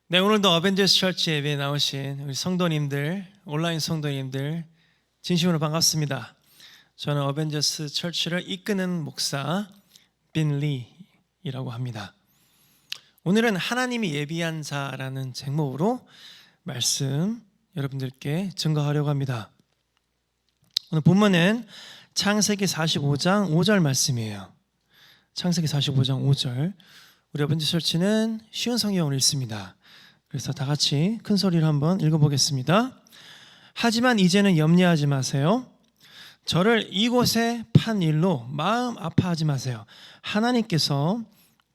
네, 오늘도 어벤져스 철치 예배에 나오신 우리 성도님들, 온라인 성도님들 진심으로 반갑습니다. 저는 어벤져스 철치를 이끄는 목사 빈 리이라고 합니다. 오늘은 하나님이 예비한 자라는 제목으로 말씀 여러분들께 증거하려고 합니다. 오늘 본문은 창세기 45장 5절 말씀이에요. 창세기 45장 5절. 우리 어벤져스 철치는 쉬운 성경을 읽습니다. 그래서 다 같이 큰 소리로 한번 읽어보겠습니다. 하지만 이제는 염려하지 마세요. 저를 이곳에 판 일로 마음 아파하지 마세요. 하나님께서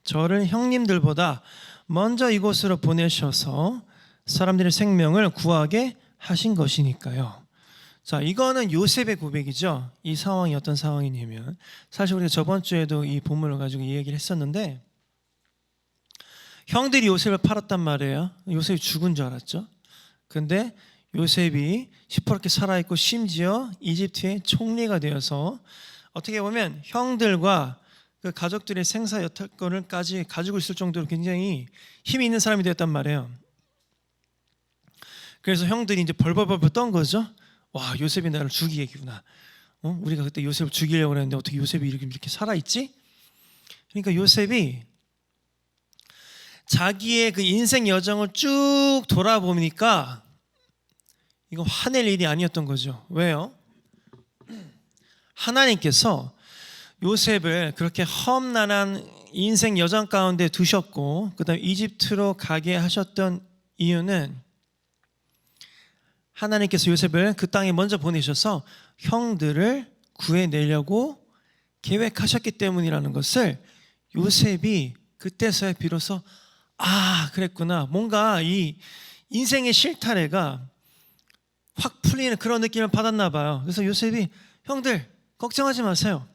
저를 형님들보다 먼저 이곳으로 보내셔서 사람들의 생명을 구하게 하신 것이니까요. 자, 이거는 요셉의 고백이죠. 이 상황이 어떤 상황이냐면, 사실 우리가 저번 주에도 이 본문을 가지고 이 얘기를 했었는데, 형들이 요셉을 팔았단 말이에요. 요셉이 죽은 줄 알았죠. 근데 요셉이 시퍼렇게 살아있고 심지어 이집트의 총리가 되어서 어떻게 보면 형들과 그 가족들의 생사 여탈권을까지 가지고 있을 정도로 굉장히 힘이 있는 사람이 되었단 말이에요. 그래서 형들이 이제 벌벌벌 떤 거죠. 와, 요셉이 나를 죽이겠구나. 우리가 그때 요셉을 죽이려고 했는데 어떻게 요셉이 이렇게 살아있지? 그러니까 요셉이 자기의 그 인생 여정을 쭉 돌아보니까 이거 화낼 일이 아니었던 거죠. 왜요? 하나님께서 요셉을 그렇게 험난한 인생 여정 가운데 두셨고 그 다음에 이집트로 가게 하셨던 이유는 하나님께서 요셉을 그 땅에 먼저 보내셔서 형들을 구해내려고 계획하셨기 때문이라는 것을 요셉이 그때서야 비로소 그랬구나. 뭔가 이 인생의 실타래가 확 풀리는 그런 느낌을 받았나 봐요. 그래서 요셉이 형들 걱정하지 마세요.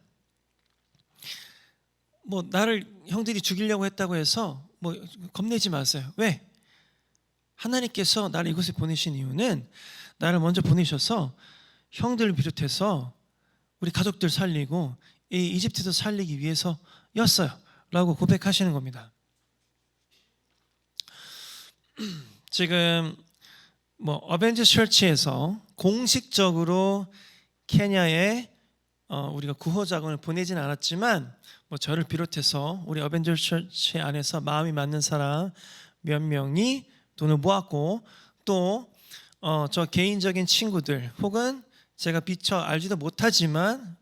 나를 형들이 죽이려고 했다고 해서 겁내지 마세요. 왜? 하나님께서 나를 이곳에 보내신 이유는 나를 먼저 보내셔서 형들을 비롯해서 우리 가족들 살리고 이 이집트도 살리기 위해서였어요 라고 고백하시는 겁니다. 지금 어벤져스 철치에서 공식적으로 케냐에 우리가 구호 자금을 보내진 않았지만 저를 비롯해서 우리 어벤져스 철치 안에서 마음이 맞는 사람 몇 명이 돈을 모았고 또 저 개인적인 친구들 혹은 제가 미처 알지도 못하지만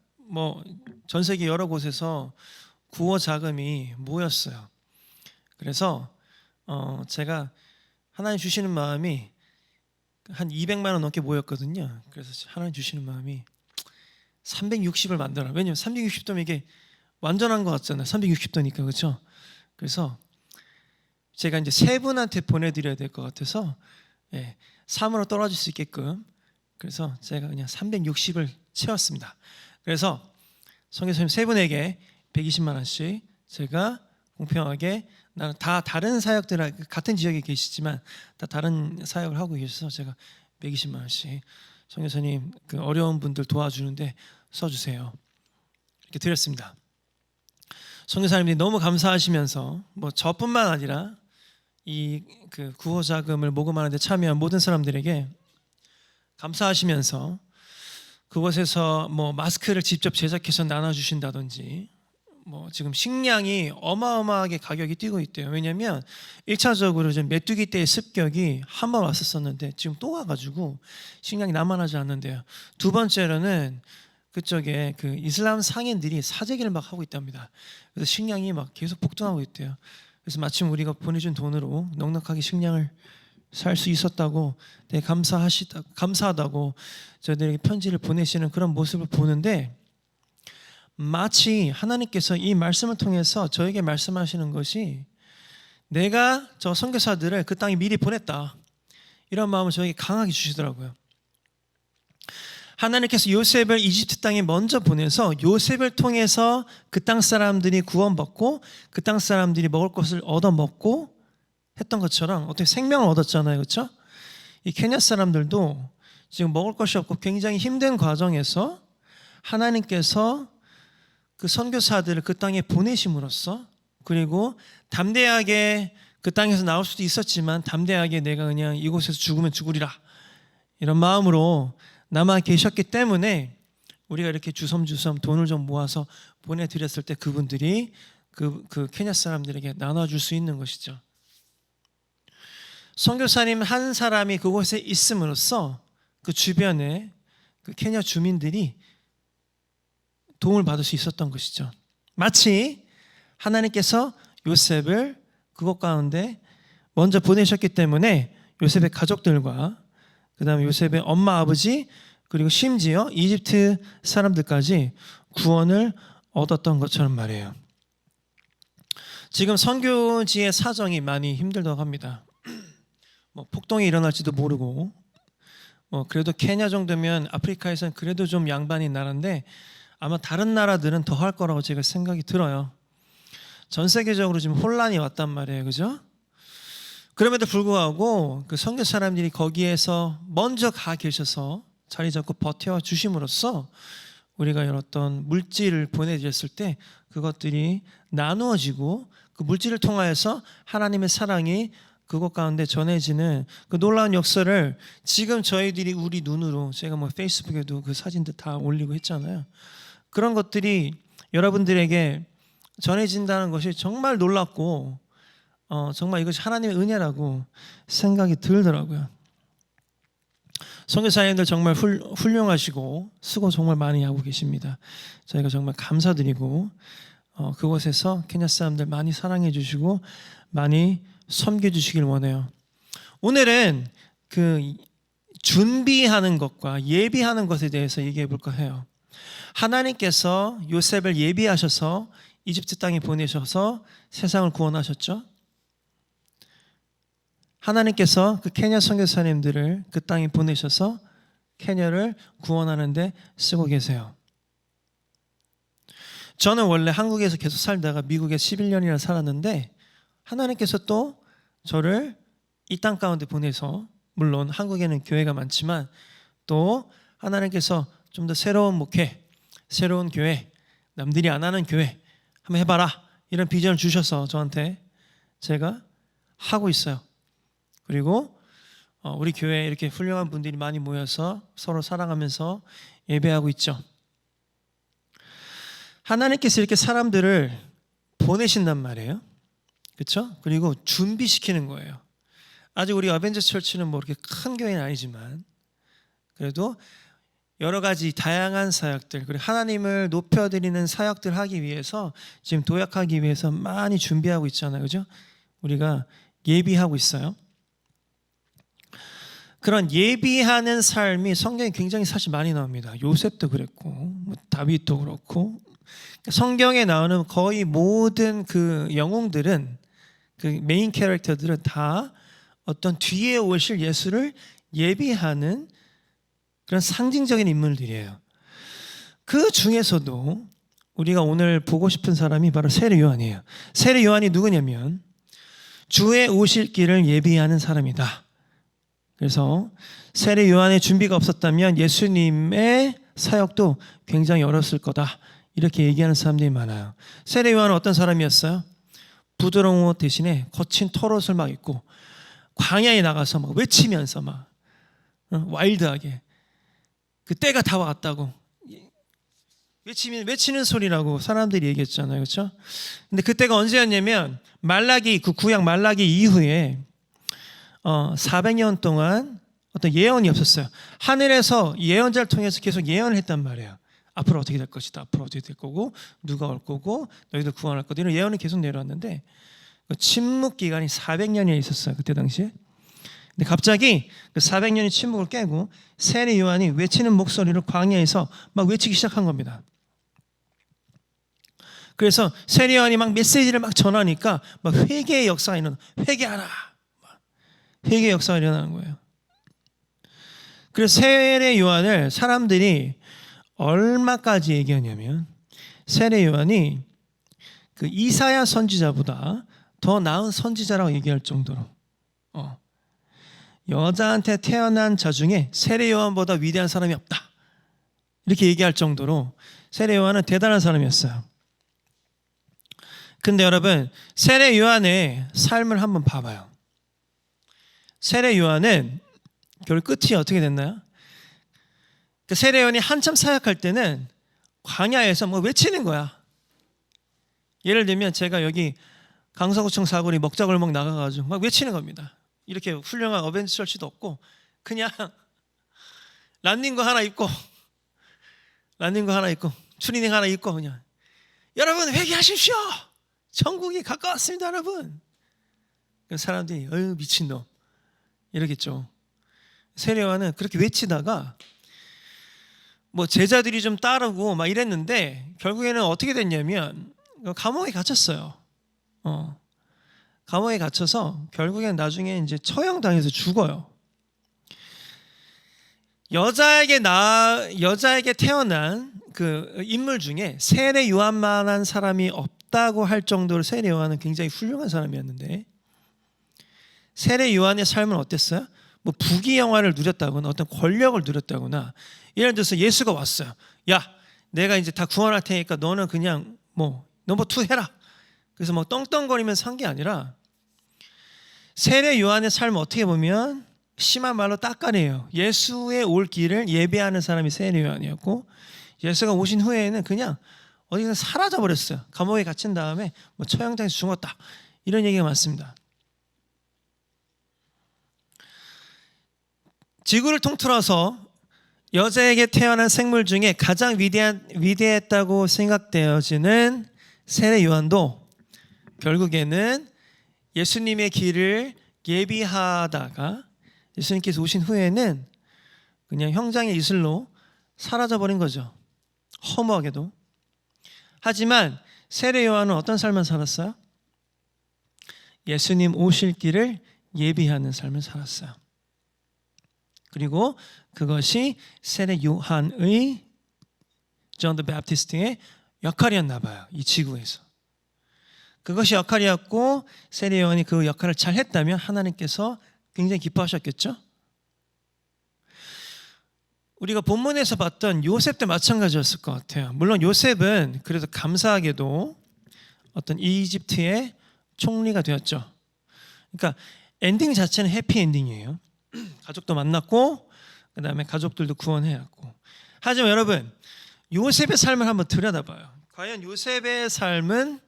전 세계 여러 곳에서 구호 자금이 모였어요. 그래서 제가 하나님 주시는 마음이 한 200만 원 넘게 모였거든요. 그래서 하나님 주시는 마음이 360을 만들어. 왜냐면 360도면 이게 완전한 것 같잖아요. 360도니까 그렇죠? 그래서 제가 이제 세 분한테 보내드려야 될 것 같아서 3으로 떨어질 수 있게끔 그래서 제가 그냥 360을 채웠습니다. 그래서 선교사님 세 분에게 120만 원씩 제가 공평하게 나는 다 다른 사역들 같은 지역에 계시지만 다 다른 사역을 하고 계셔서 제가 120만 원씩 선교사님 그 어려운 분들 도와주는데 써주세요 이렇게 드렸습니다. 선교사님들이 너무 감사하시면서 저뿐만 아니라 이 그 구호 자금을 모금하는데 참여한 모든 사람들에게 감사하시면서 그곳에서 마스크를 직접 제작해서 나눠주신다든지 지금 식량이 어마어마하게 가격이 뛰고 있대요. 왜냐하면 1차적으로 좀 메뚜기 떼의 습격이 한 번 왔었었는데 지금 또 와가지고 식량이 남아나지 않는데요. 두 번째로는 그쪽에 그 이슬람 상인들이 사재기를 막 하고 있답니다. 그래서 식량이 막 계속 폭등하고 있대요. 그래서 마침 우리가 보내준 돈으로 넉넉하게 식량을 살 수 있었다고 되게 감사하다고 저희들에게 편지를 보내시는 그런 모습을 보는데 마치 하나님께서 이 말씀을 통해서 저에게 말씀하시는 것이 내가 저 선교사들을 그 땅에 미리 보냈다 이런 마음을 저에게 강하게 주시더라고요. 하나님께서 요셉을 이집트 땅에 먼저 보내서 요셉을 통해서 그 땅 사람들이 구원받고 그 땅 사람들이 먹을 것을 얻어먹고 했던 것처럼 어떻게 생명을 얻었잖아요. 그렇죠? 이 케냐 사람들도 지금 먹을 것이 없고 굉장히 힘든 과정에서 하나님께서 그 선교사들을 그 땅에 보내심으로써 그리고 담대하게 그 땅에서 나올 수도 있었지만 담대하게 내가 그냥 이곳에서 죽으면 죽으리라 이런 마음으로 남아 계셨기 때문에 우리가 이렇게 주섬주섬 돈을 좀 모아서 보내드렸을 때 그분들이 그 케냐 사람들에게 나눠줄 수 있는 것이죠. 선교사님 한 사람이 그곳에 있음으로써 그 주변에 그 케냐 주민들이 도움을 받을 수 있었던 것이죠. 마치 하나님께서 요셉을 그곳 가운데 먼저 보내셨기 때문에 요셉의 가족들과 그 다음에 요셉의 엄마 아버지 그리고 심지어 이집트 사람들까지 구원을 얻었던 것처럼 말이에요. 지금 선교지의 사정이 많이 힘들다고 합니다. 폭동이 일어날지도 모르고 그래도 케냐 정도면 아프리카에서는 그래도 좀 양반인 나라인데 아마 다른 나라들은 더 할 거라고 제가 생각이 들어요. 전 세계적으로 지금 혼란이 왔단 말이에요. 그죠? 그럼에도 불구하고 그 선교 사람들이 거기에서 먼저 가 계셔서 자리 잡고 버텨주심으로써 우리가 어떤 물질을 보내드렸을 때 그것들이 나누어지고 그 물질을 통하여서 하나님의 사랑이 그곳 가운데 전해지는 그 놀라운 역사를 지금 저희들이 우리 눈으로 제가 페이스북에도 그 사진들 다 올리고 했잖아요. 그런 것들이 여러분들에게 전해진다는 것이 정말 놀랍고 정말 이것이 하나님의 은혜라고 생각이 들더라고요. 선교사님들 정말 훌륭하시고 수고 정말 많이 하고 계십니다. 저희가 정말 감사드리고 그곳에서 케냐 사람들 많이 사랑해 주시고 많이 섬겨 주시길 원해요. 오늘은 그 준비하는 것과 예비하는 것에 대해서 얘기해 볼까 해요. 하나님께서 요셉을 예비하셔서 이집트 땅에 보내셔서 세상을 구원하셨죠. 하나님께서 그 케냐 선교사님들을 그 땅에 보내셔서 케냐를 구원하는 데 쓰고 계세요. 저는 원래 한국에서 계속 살다가 미국에 11년이나 살았는데 하나님께서 또 저를 이 땅 가운데 보내서 물론 한국에는 교회가 많지만 또 하나님께서 좀 더 새로운 목회, 새로운 교회, 남들이 안 하는 교회 한번 해봐라 이런 비전을 주셔서 저한테 제가 하고 있어요. 그리고 우리 교회에 이렇게 훌륭한 분들이 많이 모여서 서로 사랑하면서 예배하고 있죠. 하나님께서 이렇게 사람들을 보내신단 말이에요. 그렇죠? 그리고 준비시키는 거예요. 아직 우리 어벤져스 철치는 뭐 이렇게 큰 교회는 아니지만 그래도 여러 가지 다양한 사역들 그리고 하나님을 높여드리는 사역들 하기 위해서 지금 도약하기 위해서 많이 준비하고 있잖아요. 그죠? 우리가 예비하고 있어요. 그런 예비하는 삶이 성경에 굉장히 사실 많이 나옵니다. 요셉도 그랬고 다윗도 그렇고 성경에 나오는 거의 모든 그 영웅들은 그 메인 캐릭터들은 다 어떤 뒤에 오실 예수를 예비하는 그런 상징적인 인물들이에요. 그 중에서도 우리가 오늘 보고 싶은 사람이 바로 세례 요한이에요. 세례 요한이 누구냐면 주의 오실 길을 예비하는 사람이다. 그래서 세례 요한의 준비가 없었다면 예수님의 사역도 굉장히 어려웠을 거다. 이렇게 얘기하는 사람들이 많아요. 세례 요한은 어떤 사람이었어요? 부드러운 옷 대신에 거친 털옷을 막 입고 광야에 나가서 막 외치면서 막 와일드하게 그 때가 다 왔다고 외치는 소리라고 사람들이 얘기했잖아요. 그렇죠? 근데 그때가 언제였냐면 말라기 그 구약 말라기 이후에 400년 동안 어떤 예언이 없었어요. 하늘에서 예언자를 통해서 계속 예언을 했단 말이에요. 앞으로 어떻게 될 것이다. 앞으로 어떻게 될 거고 누가 올 거고 너희들 구원할 거다. 이런 예언이 계속 내려왔는데 침묵 기간이 400년이 있었어요. 그때 당시에. 근데 갑자기 그 400년의 침묵을 깨고 세례 요한이 외치는 목소리로 광야에서 막 외치기 시작한 겁니다. 그래서 세례 요한이 막 메시지를 막 전하니까 막 회개의 역사가 일어나. 회개하라. 회개의 역사가 일어나는 거예요. 그래서 세례 요한을 사람들이 얼마까지 얘기하냐면 세례 요한이 그 이사야 선지자보다 더 나은 선지자라고 얘기할 정도로 여자한테 태어난 자 중에 세례 요한보다 위대한 사람이 없다. 이렇게 얘기할 정도로 세례 요한은 대단한 사람이었어요. 근데 여러분, 세례 요한의 삶을 한번 봐봐요. 세례 요한은 결국 끝이 어떻게 됐나요? 그 세례 요한이 한참 사역할 때는 광야에서 뭐 외치는 거야. 예를 들면 제가 여기 강서구청 사거리 먹자골목 나가가지고 막 외치는 겁니다. 이렇게 훌륭한 어벤져스 철치도 없고 그냥 런닝구 하나 입고 추리닝 하나 입고 그냥 여러분 회개하십시오. 천국이 가까웠습니다, 여러분. 사람들이 어휴 미친놈 이러겠죠. 세례 요한은 그렇게 외치다가 뭐 제자들이 좀 따르고 막 이랬는데 결국에는 어떻게 됐냐면 감옥에 gat혔어요. 감옥에 갇혀서 결국엔 나중에 이제 처형당해서 죽어요. 여자에게 태어난 그 인물 중에 세례 요한만한 사람이 없다고 할 정도로 세례 요한은 굉장히 훌륭한 사람이었는데 세례 요한의 삶은 어땠어요? 뭐 부귀영화를 누렸다거나 어떤 권력을 누렸다거나 예를 들어서 예수가 왔어요. 야, 내가 이제 다 구원할 테니까 너는 그냥 뭐 넘버 2 해라. 그래서 뭐 떵떵거리면서 산 게 아니라 세례 요한의 삶을 어떻게 보면 심한 말로 따까리예요. 예수의 올 길을 예배하는 사람이 세례 요한이었고 예수가 오신 후에는 그냥 어디서 사라져 버렸어요. 감옥에 갇힌 다음에 뭐 처형당해서 죽었다 이런 얘기가 많습니다. 지구를 통틀어서 여자에게 태어난 생물 중에 가장 위대했다고 생각되어지는 세례 요한도 결국에는 예수님의 길을 예비하다가 예수님께서 오신 후에는 그냥 형장의 이슬로 사라져버린 거죠. 허무하게도. 하지만 세례 요한은 어떤 삶을 살았어요? 예수님 오실 길을 예비하는 삶을 살았어요. 그리고 그것이 세례 요한의 존 더 베프티스트의 역할이었나 봐요. 이 지구에서. 그것이 역할이었고 세례 요한이 그 역할을 잘 했다면 하나님께서 굉장히 기뻐하셨겠죠? 우리가 본문에서 봤던 요셉도 마찬가지였을 것 같아요. 물론 요셉은 그래도 감사하게도 어떤 이집트의 총리가 되었죠. 그러니까 엔딩 자체는 해피 엔딩이에요. 가족도 만났고 그 다음에 가족들도 구원해왔고. 하지만 여러분 요셉의 삶을 한번 들여다봐요. 과연 요셉의 삶은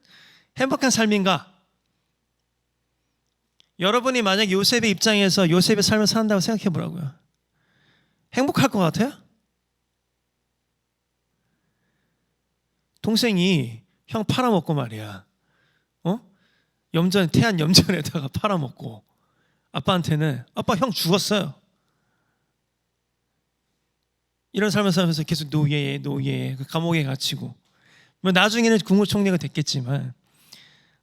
행복한 삶인가? 여러분이 만약 요셉의 입장에서 요셉의 삶을 산다고 생각해 보라고요. 행복할 것 같아요? 동생이 형 팔아먹고 말이야. 태안 염전에다가 팔아먹고 아빠한테는 아빠 형 죽었어요. 이런 삶을 살면서 계속 노예 그 감옥에 갇히고 뭐 나중에는 국무총리가 됐겠지만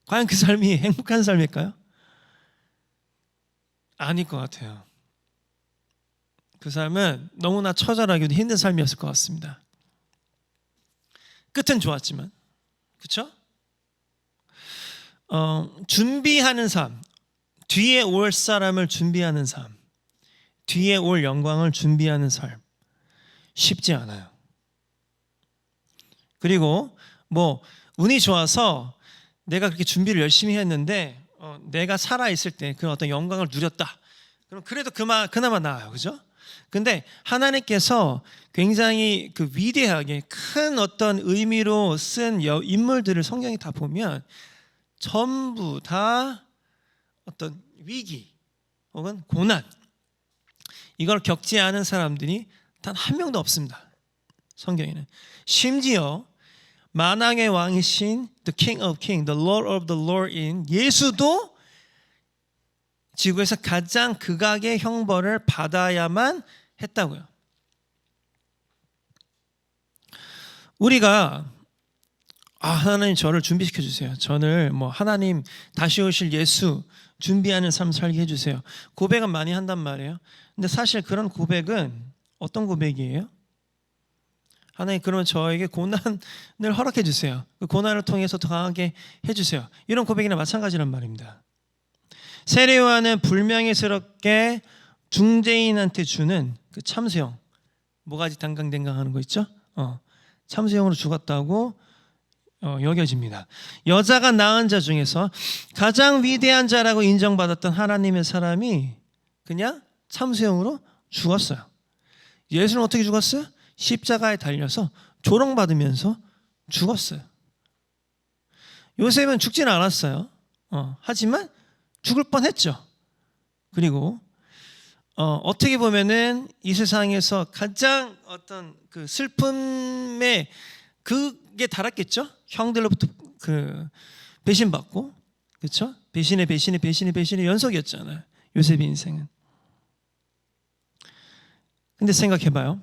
과연 그 삶이 행복한 삶일까요? 아닐 것 같아요. 그 삶은 너무나 처절하기도 힘든 삶이었을 것 같습니다. 끝은 좋았지만 그렇죠? 준비하는 삶, 뒤에 올 사람을 준비하는 삶, 뒤에 올 영광을 준비하는 삶 쉽지 않아요. 그리고 뭐 운이 좋아서 내가 그렇게 준비를 열심히 했는데 내가 살아있을 때 그 어떤 영광을 누렸다. 그럼 그래도 그나마 나아요. 그죠? 근데 하나님께서 굉장히 그 위대하게 큰 어떤 의미로 쓴 인물들을 성경에 다 보면 전부 다 어떤 위기 혹은 고난 이걸 겪지 않은 사람들이 단 한 명도 없습니다. 성경에는. 심지어 만왕의 왕이신 The King of Kings, The Lord of the Lord인 예수도 지구에서 가장 극악의 형벌을 받아야만 했다고요. 우리가 하나님 저를 준비시켜 주세요. 저를 뭐 하나님 다시 오실 예수 준비하는 삶 살게 해주세요. 고백은 많이 한단 말이에요. 근데 사실 그런 고백은 어떤 고백이에요? 하나님 그러면 저에게 고난을 허락해 주세요. 그 고난을 통해서 더 강하게 해주세요. 이런 고백이나 마찬가지란 말입니다. 세례 요한은 불명예스럽게 중재인한테 주는 그 참수형 모가지 당강댕강 하는 거 있죠? 참수형으로 죽었다고 여겨집니다. 여자가 낳은 자 중에서 가장 위대한 자라고 인정받았던 하나님의 사람이 그냥 참수형으로 죽었어요. 예수는 어떻게 죽었어요? 십자가에 달려서 조롱받으면서 죽었어요. 요셉은 죽지는 않았어요. 하지만 죽을 뻔했죠. 그리고 어떻게 보면은 이 세상에서 가장 어떤 그 슬픔에 그게 달았겠죠. 형들로부터 그 배신받고, 그렇죠? 배신의 연속이었잖아요. 요셉의 인생은. 근데 생각해봐요.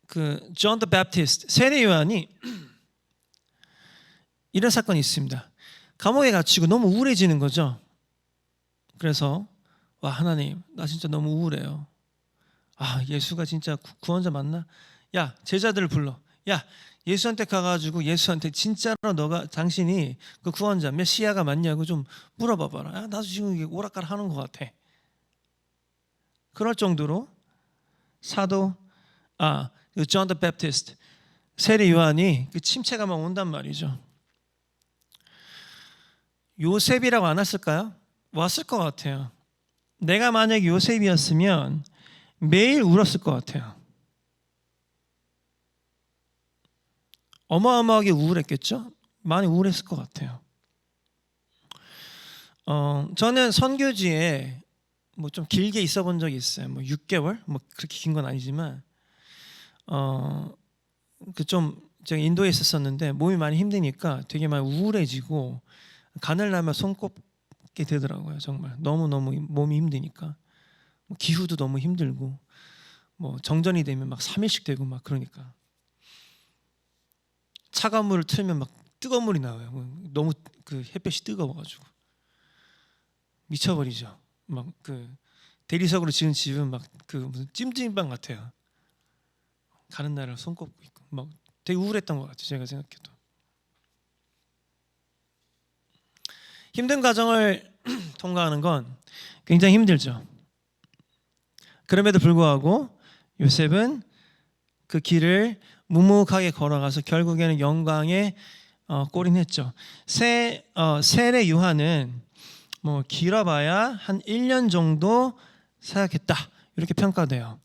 그 존 더 배프티스트 세례 요한이 이런 사건이 있습니다. 감옥에 갇히고 너무 우울해지는 거죠. 그래서 와 하나님 나 진짜 너무 우울해요. 아 예수가 진짜 구원자 맞나? 야 제자들을 불러. 야 예수한테 가가지고 예수한테 진짜로 당신이 그 구원자 메시아가 맞냐고 좀 물어봐봐라. 야, 나도 지금 이게 오락가락 하는 것 같아. 그럴 정도로 사도 존 더 배프티스트 세례 요한이 그 침체가 막 온단 말이죠. 요셉이라고 안 왔을까요? 왔을 것 같아요. 내가 만약에 요셉이었으면 매일 울었을 것 같아요. 어마어마하게 우울했겠죠? 많이 우울했을 것 같아요. 저는 선교지에 뭐 좀 길게 있어 본 적이 있어요. 뭐 6개월? 뭐 그렇게 긴 건 아니지만 그 좀 제가 인도에 있었었는데 몸이 많이 힘드니까 되게 많이 우울해지고 가늘 나면 손꼽게 되더라고요. 정말 너무너무 몸이 힘드니까 기후도 너무 힘들고 뭐 정전이 되면 막 3일씩 되고 막 그러니까 차가운 물을 틀면 막 뜨거운 물이 나와요. 너무 그 햇볕이 뜨거워가지고 미쳐버리죠. 막 그 대리석으로 지은 집은 막 그 무슨 찜질방 같아요. 가는 날을 손꼽고 있고 막 되게 우울했던 것 같아요. 제가 생각해도 힘든 과정을 통과하는 건 굉장히 힘들죠. 그럼에도 불구하고 요셉은 그 길을 묵묵하게 걸어가서 결국에는 영광에 골인했죠. 세례 요한은 뭐 길어봐야 한 1년 정도 사역했다 이렇게 평가돼요.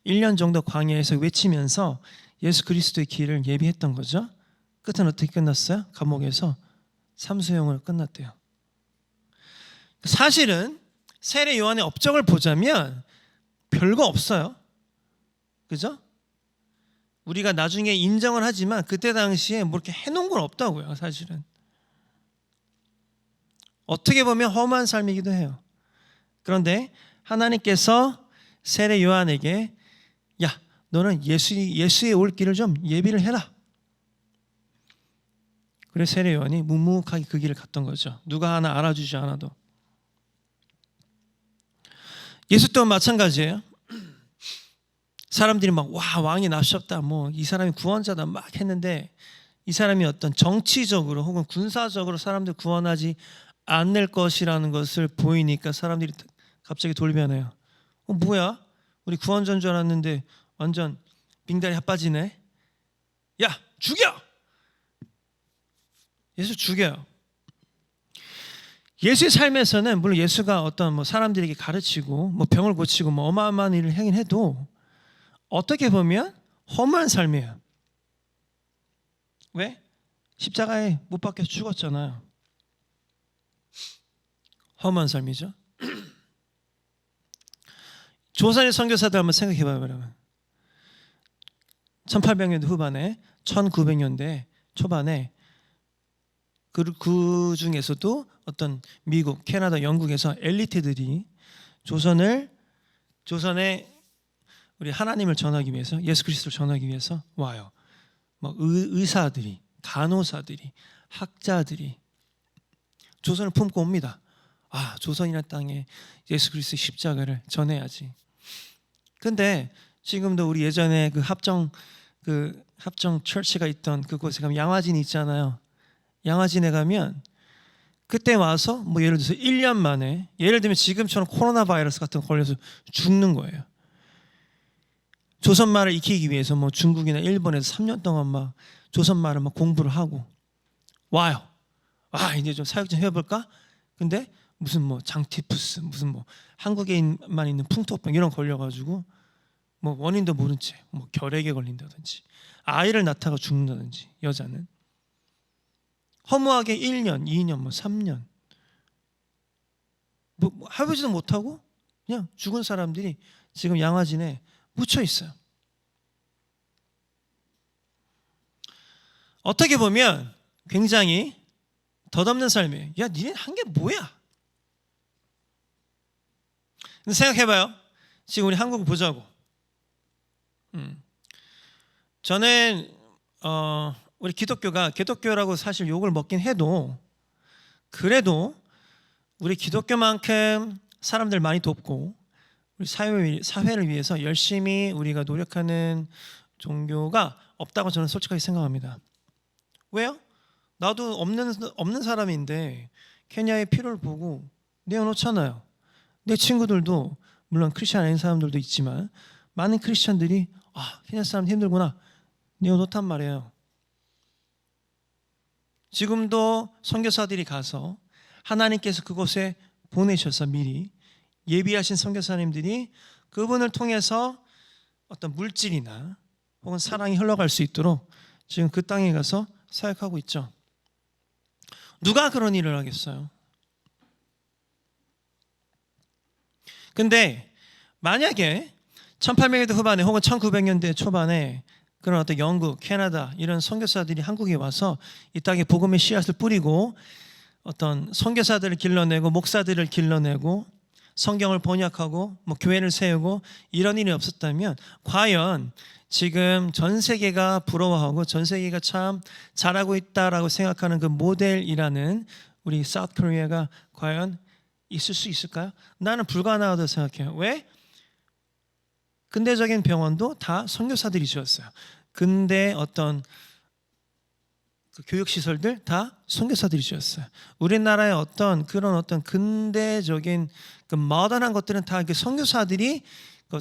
1년 정도 광야에서 외치면서 예수 그리스도의 길을 예비했던 거죠. 끝은 어떻게 끝났어요? 감옥에서 삼수형으로 끝났대요. 사실은 세례 요한의 업적을 보자면 별거 없어요. 그죠? 우리가 나중에 인정을 하지만 그때 당시에 뭐 이렇게 해놓은 건 없다고요. 사실은 어떻게 보면 험한 삶이기도 해요. 그런데 하나님께서 세례 요한에게 야 너는 예수의 올 길을 좀 예비를 해라. 그래서 세례 요한이 묵묵하게 그 길을 갔던 거죠. 누가 하나 알아주지 않아도. 예수 또한 마찬가지예요. 사람들이 막 와 왕이 나셨다 뭐 이 사람이 구원자다 막 했는데 이 사람이 어떤 정치적으로 혹은 군사적으로 사람들 구원하지 않을 것이라는 것을 보이니까 사람들이 갑자기 돌변해요. 뭐야? 우리 구원자인 줄 알았는데 완전 빙다리 핫바지네. 야 죽여! 예수 죽여요. 예수의 삶에서는 물론 예수가 어떤 뭐 사람들에게 가르치고 뭐 병을 고치고 뭐 어마어마한 일을 하긴 해도 어떻게 보면 험한 삶이에요. 왜? 십자가에 못 박혀서 죽었잖아요. 험한 삶이죠. 조선의 선교사들 한번 생각해봐요. 그러면 1800년대 후반에 1900년대 초반에 그 중에서도 어떤 미국, 캐나다, 영국에서 엘리트들이 조선에 우리 하나님을 전하기 위해서 예수 그리스도를 전하기 위해서 와요. 막 의사들이, 간호사들이, 학자들이 조선을 품고 옵니다. 아, 조선이라는 땅에 예수 그리스도의 십자가를 전해야지. 근데 지금도 우리 예전에 그 합정 철치가 있던 그곳에 가면 양화진이 있잖아요. 양화진에 가면 그때 와서 뭐 예를 들어서 1년 만에 예를 들면 지금처럼 코로나 바이러스 같은 거 걸려서 죽는 거예요. 조선말을 익히기 위해서 뭐 중국이나 일본에서 3년 동안 막 조선말을 막 공부를 하고 와요. 이제 좀 사역 좀 해볼까? 근데 무슨 뭐 장티푸스, 무슨 뭐 한국에만 있는 풍토병 이런 거 걸려가지고 뭐 원인도 모른 채 뭐 결핵에 걸린다든지 아이를 낳다가 죽는다든지 여자는 허무하게 1년, 2년, 뭐 3년 뭐 해보지도 못하고 그냥 죽은 사람들이 지금 양화진에 묻혀 있어요. 어떻게 보면 굉장히 덧없는 삶이에요. 야, 니네 한 게 뭐야? 근데 생각해봐요. 지금 우리 한국 보자고. 저는 우리 기독교라고 사실 욕을 먹긴 해도 그래도 우리 기독교만큼 사람들 많이 돕고 우리 사회를 위해서 열심히 우리가 노력하는 종교가 없다고 저는 솔직하게 생각합니다. 왜요? 나도 없는 사람인데 케냐의 필요를 보고 내어놓잖아요. 내 친구들도 물론 크리스찬 아닌 사람들도 있지만 많은 크리스찬들이 케냐 사람 힘들구나 내어놓단 말이에요. 지금도 선교사들이 가서 하나님께서 그곳에 보내셔서 미리 예비하신 선교사님들이 그분을 통해서 어떤 물질이나 혹은 사랑이 흘러갈 수 있도록 지금 그 땅에 가서 사역하고 있죠. 누가 그런 일을 하겠어요? 근데 만약에 1800년대 후반에 혹은 1900년대 초반에 그런 어떤 영국, 캐나다 이런 선교사들이 한국에 와서 이 땅에 복음의 씨앗을 뿌리고 어떤 선교사들을 길러내고 목사들을 길러내고 성경을 번역하고 뭐 교회를 세우고 이런 일이 없었다면 과연 지금 전 세계가 부러워하고 전 세계가 참 잘하고 있다라고 생각하는 그 모델이라는 우리 사우스 코리아가 과연 있을 수 있을까요? 나는 불가능하다고 생각해요. 왜? 근대적인 병원도 다 선교사들이 지었어요. 근대 어떤 그 교육시설들 다 선교사들이 지었어요. 우리나라의 어떤 근대적인 그 모던한 것들은 다 선교사들이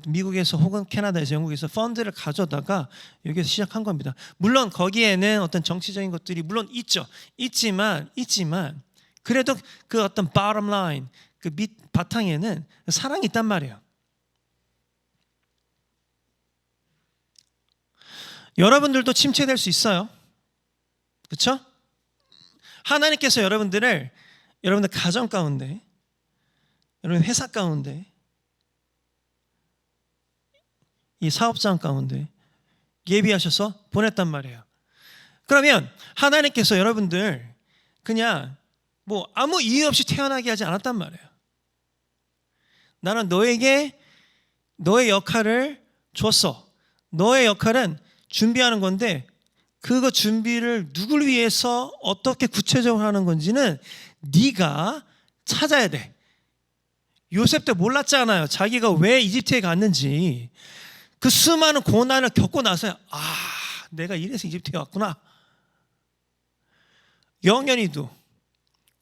미국에서 혹은 캐나다에서 영국에서 펀드를 가져다가 여기서 시작한 겁니다. 물론 거기에는 어떤 정치적인 것들이 물론 있지만 그래도 그 어떤 bottom line 그 밑 바탕에는 사랑이 있단 말이에요. 여러분들도 침체될 수 있어요. 그렇죠? 하나님께서 여러분들 가정 가운데, 여러분 회사 가운데, 이 사업장 가운데 예비하셔서 보냈단 말이에요. 그러면 하나님께서 여러분들 그냥 뭐 아무 이유 없이 태어나게 하지 않았단 말이에요. 나는 너에게 너의 역할을 줬어. 너의 역할은 준비하는 건데 그거 준비를 누굴 위해서 어떻게 구체적으로 하는 건지는 네가 찾아야 돼. 요셉도 몰랐잖아요. 자기가 왜 이집트에 갔는지. 그 수많은 고난을 겪고 나서야 내가 이래서 이집트에 왔구나. 영연이도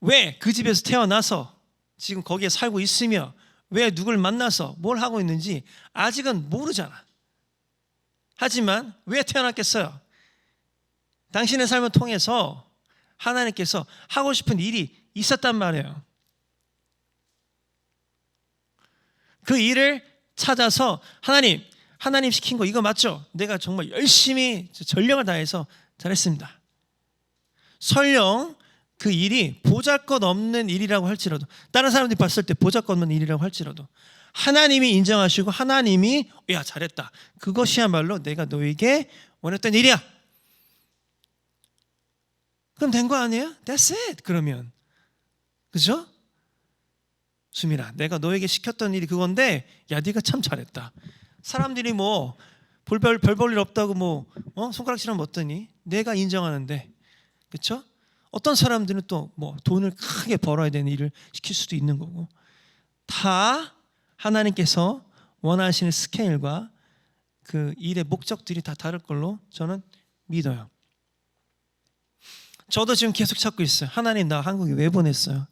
왜 그 집에서 태어나서 지금 거기에 살고 있으며 왜 누굴 만나서 뭘 하고 있는지 아직은 모르잖아. 하지만 왜 태어났겠어요? 당신의 삶을 통해서 하나님께서 하고 싶은 일이 있었단 말이에요. 그 일을 찾아서 하나님 시킨 거 이거 맞죠? 내가 정말 열심히 전력을 다해서 잘했습니다. 설령 그 일이 보잘것없는 일이라고 할지라도 다른 사람들이 봤을 때 보잘것없는 일이라고 할지라도 하나님이 인정하시고 하나님이 야 잘했다. 그것이야말로 내가 너에게 원했던 일이야. 그럼 된 거 아니에요? That's it. 그러면 그죠? 수민아 내가 너에게 시켰던 일이 그건데 야 네가 참 잘했다. 사람들이 뭐 별 볼 일 없다고 뭐 손가락질하면 어떠니? 내가 인정하는데 그렇죠? 어떤 사람들은 또 뭐 돈을 크게 벌어야 되는 일을 시킬 수도 있는 거고 다 하나님께서 원하시는 스케일과 그 일의 목적들이 다 다를 걸로 저는 믿어요. 저도 지금 계속 찾고 있어요. 하나님 나 한국에 왜 보냈어요?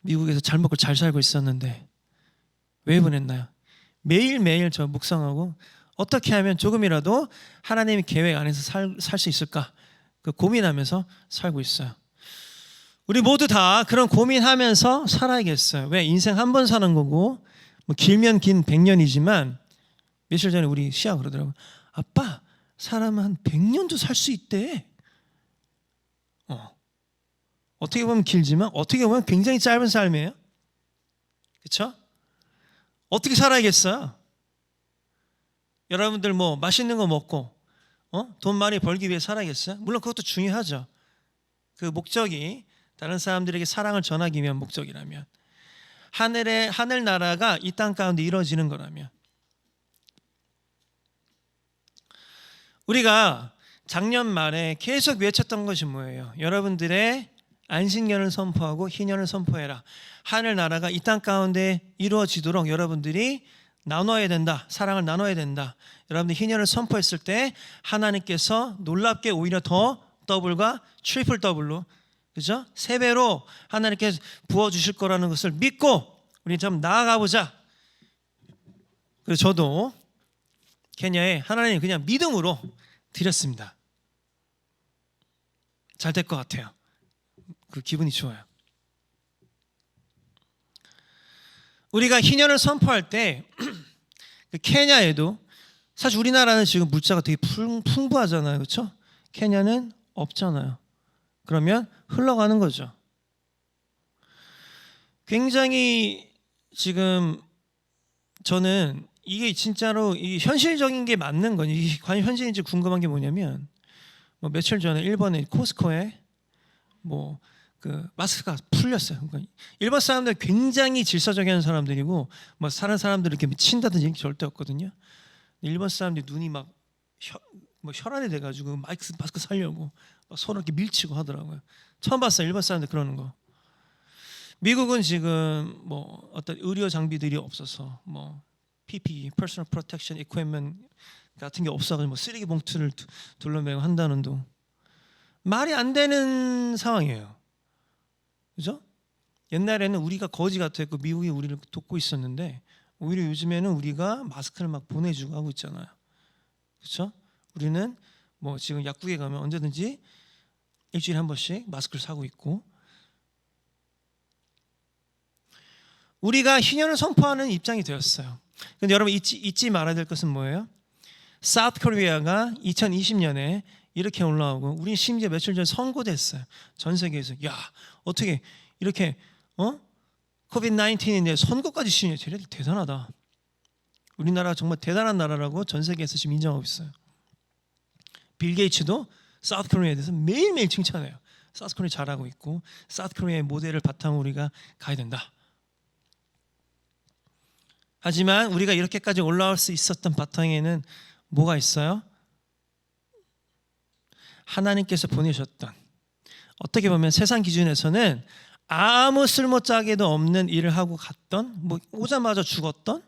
미국에서 잘 먹고 잘 살고 있었는데 왜 보냈나요? 매일매일 저 묵상하고 어떻게 하면 조금이라도 하나님의 계획 안에서 살 수 있을까? 그 고민하면서 살고 있어요. 우리 모두 다 그런 고민하면서 살아야겠어요. 왜? 인생 한 번 사는 거고 뭐 길면 긴 100년이지만 며칠 전에 우리 시아 그러더라고요. 아빠, 사람은 한 100년도 살 수 있대. 어떻게 보면 길지만 어떻게 보면 굉장히 짧은 삶이에요. 그렇죠? 어떻게 살아야겠어요? 여러분들 뭐 맛있는 거 먹고 돈 많이 벌기 위해 살아야겠어요? 물론 그것도 중요하죠. 그 목적이 다른 사람들에게 사랑을 전하기 위한 목적이라면, 하늘 나라가 이 땅 가운데 이루어지는 거라면. 우리가 작년 말에 계속 외쳤던 것이 뭐예요? 여러분들의 안식년을 선포하고 희년을 선포해라. 하늘 나라가 이 땅 가운데 이루어지도록 여러분들이 나눠야 된다. 사랑을 나눠야 된다. 여러분들 희년을 선포했을 때 하나님께서 놀랍게 오히려 더 더블과 트리플 더블로, 그죠? 3배로 하나님께 부어주실 거라는 것을 믿고 우리 좀 나아가 보자. 그래서 저도 케냐에 하나님 그냥 믿음으로 드렸습니다. 잘 될 것 같아요. 그 기분이 좋아요. 우리가 희년을 선포할 때 그 케냐에도 사실 우리나라는 지금 물자가 되게 풍부하잖아요. 그렇죠? 케냐는 없잖아요. 그러면 흘러가는 거죠. 굉장히 지금 저는 이게 진짜로 이 현실적인 게 맞는 건지, 이게 과연 현실인지 궁금한 게 뭐냐면, 뭐 며칠 전에 일본의 코스코에 뭐 그 마스크가 풀렸어요. 그러니까 일본 사람들 굉장히 질서적인 사람들이고 뭐 다른 사람들 이렇게 친다든지 얘기 절대 없거든요. 일본 사람들이 눈이 막 혈안이 돼가지고 마스크 살려고 막 서로 이렇게 밀치고 하더라고요. 처음 봤어요, 일본 사람들 그러는 거. 미국은 지금 뭐 어떤 의료 장비들이 없어서 뭐 PPE, Personal Protection Equipment 같은 게 없어가지고 뭐 쓰레기 봉투를 둘러매고 한다는 둥. 말이 안 되는 상황이에요. 그죠? 옛날에는 우리가 거지 같았고 미국이 우리를 돕고 있었는데 오히려 요즘에는 우리가 마스크를 막 보내주고 하고 있잖아요. 그렇죠? 우리는 뭐 지금 약국에 가면 언제든지 일주일에 한 번씩 마스크를 사고 있고, 우리가 희년을 선포하는 입장이 되었어요. 근데 여러분 잊지 말아야 될 것은 뭐예요? 사우스 코리아가 2020년에 이렇게 올라오고 우리 심지어 며칠 전에 선고됐어요. 전 세계에서. 야, 어떻게 이렇게 코비드-19인데 선고까지 치냐. 쟤네들 대단하다. 우리나라 정말 대단한 나라라고 전 세계에서 지금 인정하고 있어요. 빌 게이츠도 사우스 코리아에 대해서 매일매일 칭찬해요. 사우스 코리아 잘하고 있고 사우스 코리아의 모델을 바탕으로 우리가 가야 된다. 하지만 우리가 이렇게까지 올라올 수 있었던 바탕에는 뭐가 있어요? 하나님께서 보내셨던, 어떻게 보면 세상 기준에서는 아무 쓸모짝에도 없는 일을 하고 갔던, 뭐 오자마자 죽었던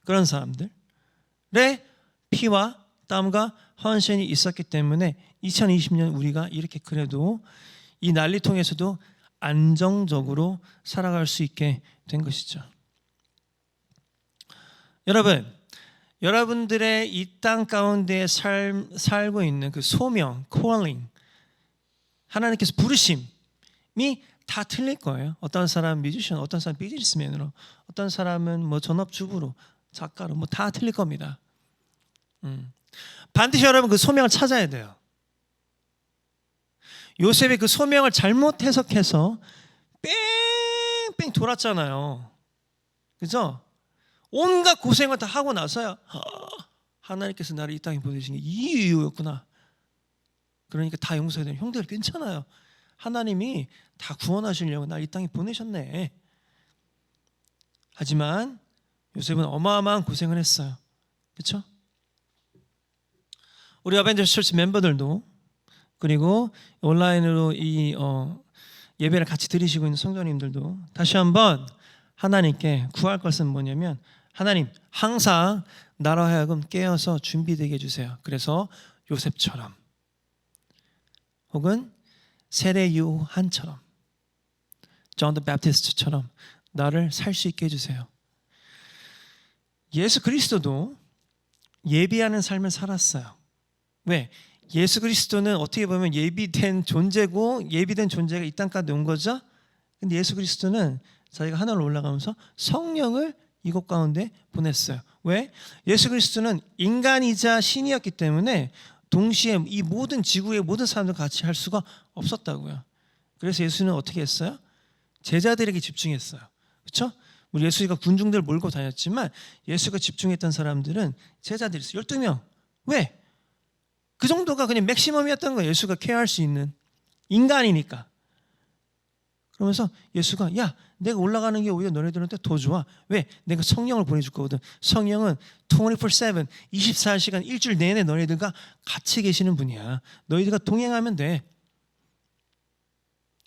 그런 사람들의 피와 땀과 헌신이 있었기 때문에 2020년 우리가 이렇게 그래도 이 난리통에서도 안정적으로 살아갈 수 있게 된 것이죠. 여러분, 여러분들의 이 땅 가운데 살고 있는 그 소명, calling, 하나님께서 부르심이 다 틀릴 거예요. 어떤 사람은 뮤지션, 어떤 사람은 비즈니스맨으로, 어떤 사람은 뭐 전업주부로, 작가로, 뭐 다 틀릴 겁니다. 반드시 여러분 그 소명을 찾아야 돼요. 요셉이 그 소명을 잘못 해석해서 뺑뺑 돌았잖아요. 그죠? 온갖 고생을 다 하고 나서야 하나님께서 나를 이 땅에 보내신 게 이 이유였구나. 그러니까 다 용서해야 돼요. 형들 괜찮아요. 하나님이 다 구원하시려고 날 이 땅에 보내셨네. 하지만 요셉은 어마어마한 고생을 했어요. 그렇죠? 우리 어벤져스 처치 멤버들도, 그리고 온라인으로 이 예배를 같이 드리시고 있는 성도님들도 다시 한번 하나님께 구할 것은 뭐냐면, 하나님 항상 나로 하여금 깨어서 준비되게 해주세요. 그래서 요셉처럼, 혹은 세례 요한처럼, 존 더 배프티스트처럼 나를 살 수 있게 해주세요. 예수 그리스도도 예비하는 삶을 살았어요. 왜? 예수 그리스도는 어떻게 보면 예비된 존재고 예비된 존재가 이 땅까지 온 거죠. 근데 예수 그리스도는 자기가 하늘로 올라가면서 성령을 이곳 가운데 보냈어요. 왜? 예수 그리스도는 인간이자 신이었기 때문에 동시에 이 모든 지구의 모든 사람들 같이 할 수가 없었다고요. 그래서 예수는 어떻게 했어요? 제자들에게 집중했어요. 그렇죠? 우리 예수가 군중들 몰고 다녔지만 예수가 집중했던 사람들은 제자들이었어요. 12명. 왜? 그 정도가 그냥 맥시멈이었던 거예요. 예수가 케어할 수 있는. 인간이니까. 그러면서 예수가 야 내가 올라가는 게 오히려 너네들한테 더 좋아. 왜? 내가 성령을 보내줄 거거든. 성령은 24/7 24시간 일주일 내내 너희들과 같이 계시는 분이야. 너희들과 동행하면 돼.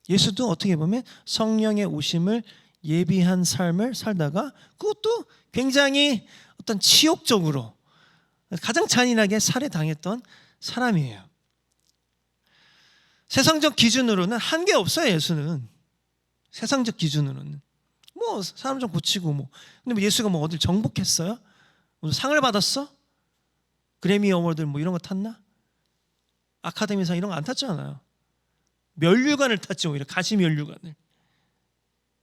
예수도 어떻게 보면 성령의 오심을 예비한 삶을 살다가 그것도 굉장히 어떤 치욕적으로 가장 잔인하게 살해당했던 사람이에요. 세상적 기준으로는 한계 없어요. 예수는 세상적 기준으로는 뭐 사람 좀 고치고 뭐 근데 뭐 예수가 뭐 어딜 정복했어요? 뭐 상을 받았어? 그래미 어워드 뭐 이런 거 탔나? 아카데미상 이런 거 안 탔잖아요. 면류관을 탔죠. 오히려 가시 면류관을.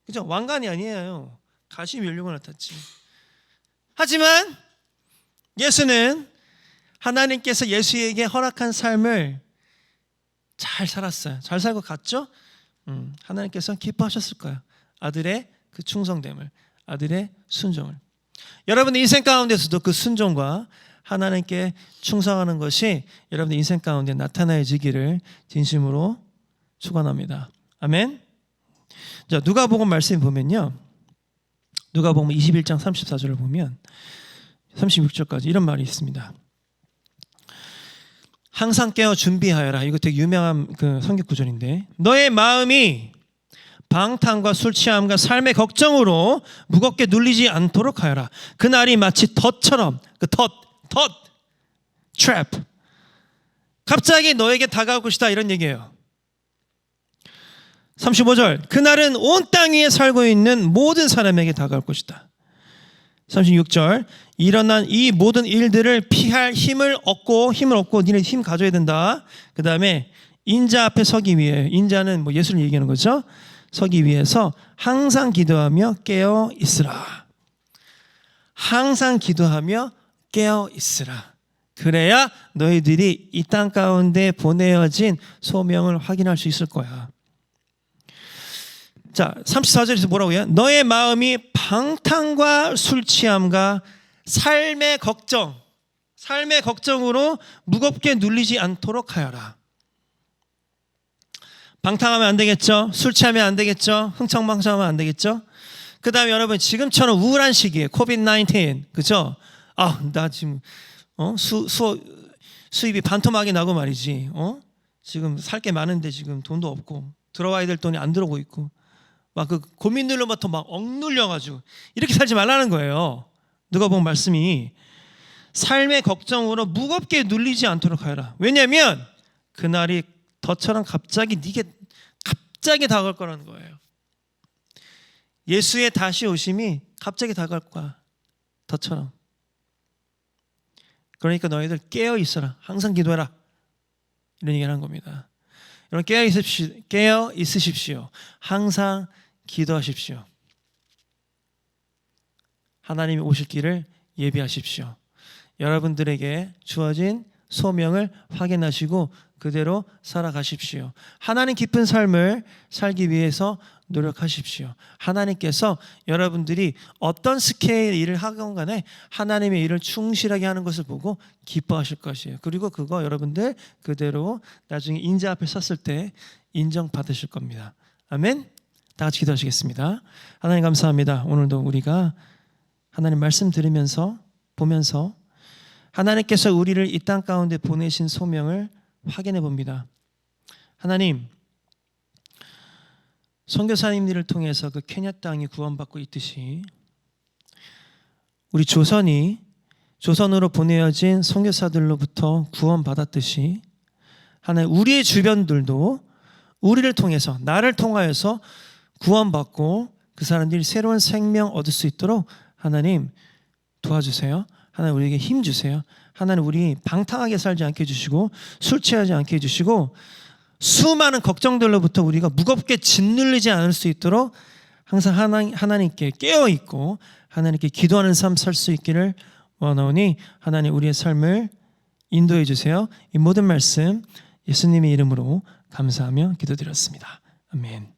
그죠? 왕관이 아니에요. 가시 면류관을 탔지. 하지만 예수는 하나님께서 예수에게 허락한 삶을 잘 살았어요. 잘 살고 갔죠? 하나님께서 기뻐하셨을 거예요. 아들의 그 충성됨을, 아들의 순종을. 여러분의 인생 가운데서도 그 순종과 하나님께 충성하는 것이 여러분의 인생 가운데 나타나지기를 진심으로 축원합니다. 아멘. 자, 누가복음 말씀 보면요. 누가복음 21장 34절을 보면 36절까지 이런 말이 있습니다. 항상 깨어 준비하여라. 이거 되게 유명한 그 성경 구절인데 너의 마음이 방탕과 술 취함과 삶의 걱정으로 무겁게 눌리지 않도록 하여라. 그날이 마치 덫처럼 그 덫 트랩 갑자기 너에게 다가올 것이다 이런 얘기예요. 35절 그날은 온 땅 위에 살고 있는 모든 사람에게 다가올 것이다. 36절 일어난 이 모든 일들을 피할 힘을 얻고 니네 힘 가져야 된다. 그 다음에 인자 앞에 서기 위해 인자는 뭐 예수를 얘기하는 거죠. 서기 위해서 항상 기도하며 깨어 있으라. 항상 기도하며 깨어 있으라. 그래야 너희들이 이 땅 가운데 보내어진 소명을 확인할 수 있을 거야. 자, 34절에서 뭐라고 해요? 너의 마음이 방탕과 술 취함과 삶의 걱정으로 무겁게 눌리지 않도록 하여라. 방탕하면 안 되겠죠? 술 취하면 안 되겠죠? 흥청망청하면 안 되겠죠? 그 다음에 여러분 지금처럼 우울한 시기에 코비드-19 그죠? 나 지금 수입이 반토막이 나고 말이지. 지금 살 게 많은데 지금 돈도 없고 들어와야 될 돈이 안 들어오고 있고 막 그 고민들로부터 막 억눌려가지고 이렇게 살지 말라는 거예요. 누가 보면 말씀이 삶의 걱정으로 무겁게 눌리지 않도록 하여라. 왜냐하면 그날이 덫처럼 갑자기 다가올 거라는 거예요. 예수의 다시 오심이 갑자기 다가올 거야. 덫처럼. 그러니까 너희들 깨어 있어라. 항상 기도해라. 이런 얘기를 하는 겁니다. 여러분 깨어 있으십시오. 항상 기도하십시오. 하나님이 오실 길을 예비하십시오. 여러분들에게 주어진 소명을 확인하시고 그대로 살아가십시오. 하나님 깊은 삶을 살기 위해서 노력하십시오. 하나님께서 여러분들이 어떤 스케일의 일을 하건 간에 하나님의 일을 충실하게 하는 것을 보고 기뻐하실 것이에요. 그리고 그거 여러분들 그대로 나중에 인자 앞에 섰을 때 인정받으실 겁니다. 아멘. 다 같이 기도하시겠습니다. 하나님 감사합니다. 오늘도 우리가 하나님 말씀 들으면서 보면서 하나님께서 우리를 이 땅 가운데 보내신 소명을 확인해 봅니다. 하나님, 선교사님들을 통해서 그 케냐 땅이 구원받고 있듯이 우리 조선으로 보내어진 선교사들로부터 구원받았듯이 하나님 우리의 주변들도 우리를 통해서 나를 통하여서 구원받고 그 사람들이 새로운 생명 얻을 수 있도록 하나님 도와주세요. 하나님 우리에게 힘 주세요. 하나님 우리 방탕하게 살지 않게 해주시고 술 취하지 않게 해주시고 수많은 걱정들로부터 우리가 무겁게 짓눌리지 않을 수 있도록 항상 하나님께 깨어있고 하나님께 기도하는 삶 살 수 있기를 원하오니 하나님 우리의 삶을 인도해 주세요. 이 모든 말씀 예수님의 이름으로 감사하며 기도드렸습니다. 아멘.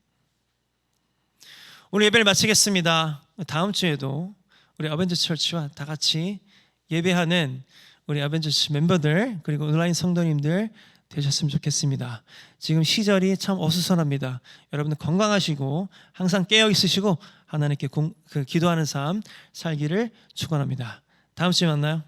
오늘 예배를 마치겠습니다. 다음 주에도 우리 어벤져스 철치와 다 같이 예배하는 우리 어벤져스 멤버들 그리고 온라인 성도님들 되셨으면 좋겠습니다. 지금 시절이 참 어수선합니다. 여러분들 건강하시고 항상 깨어 있으시고 하나님께 기도하는 삶 살기를 축원합니다. 다음 주에 만나요.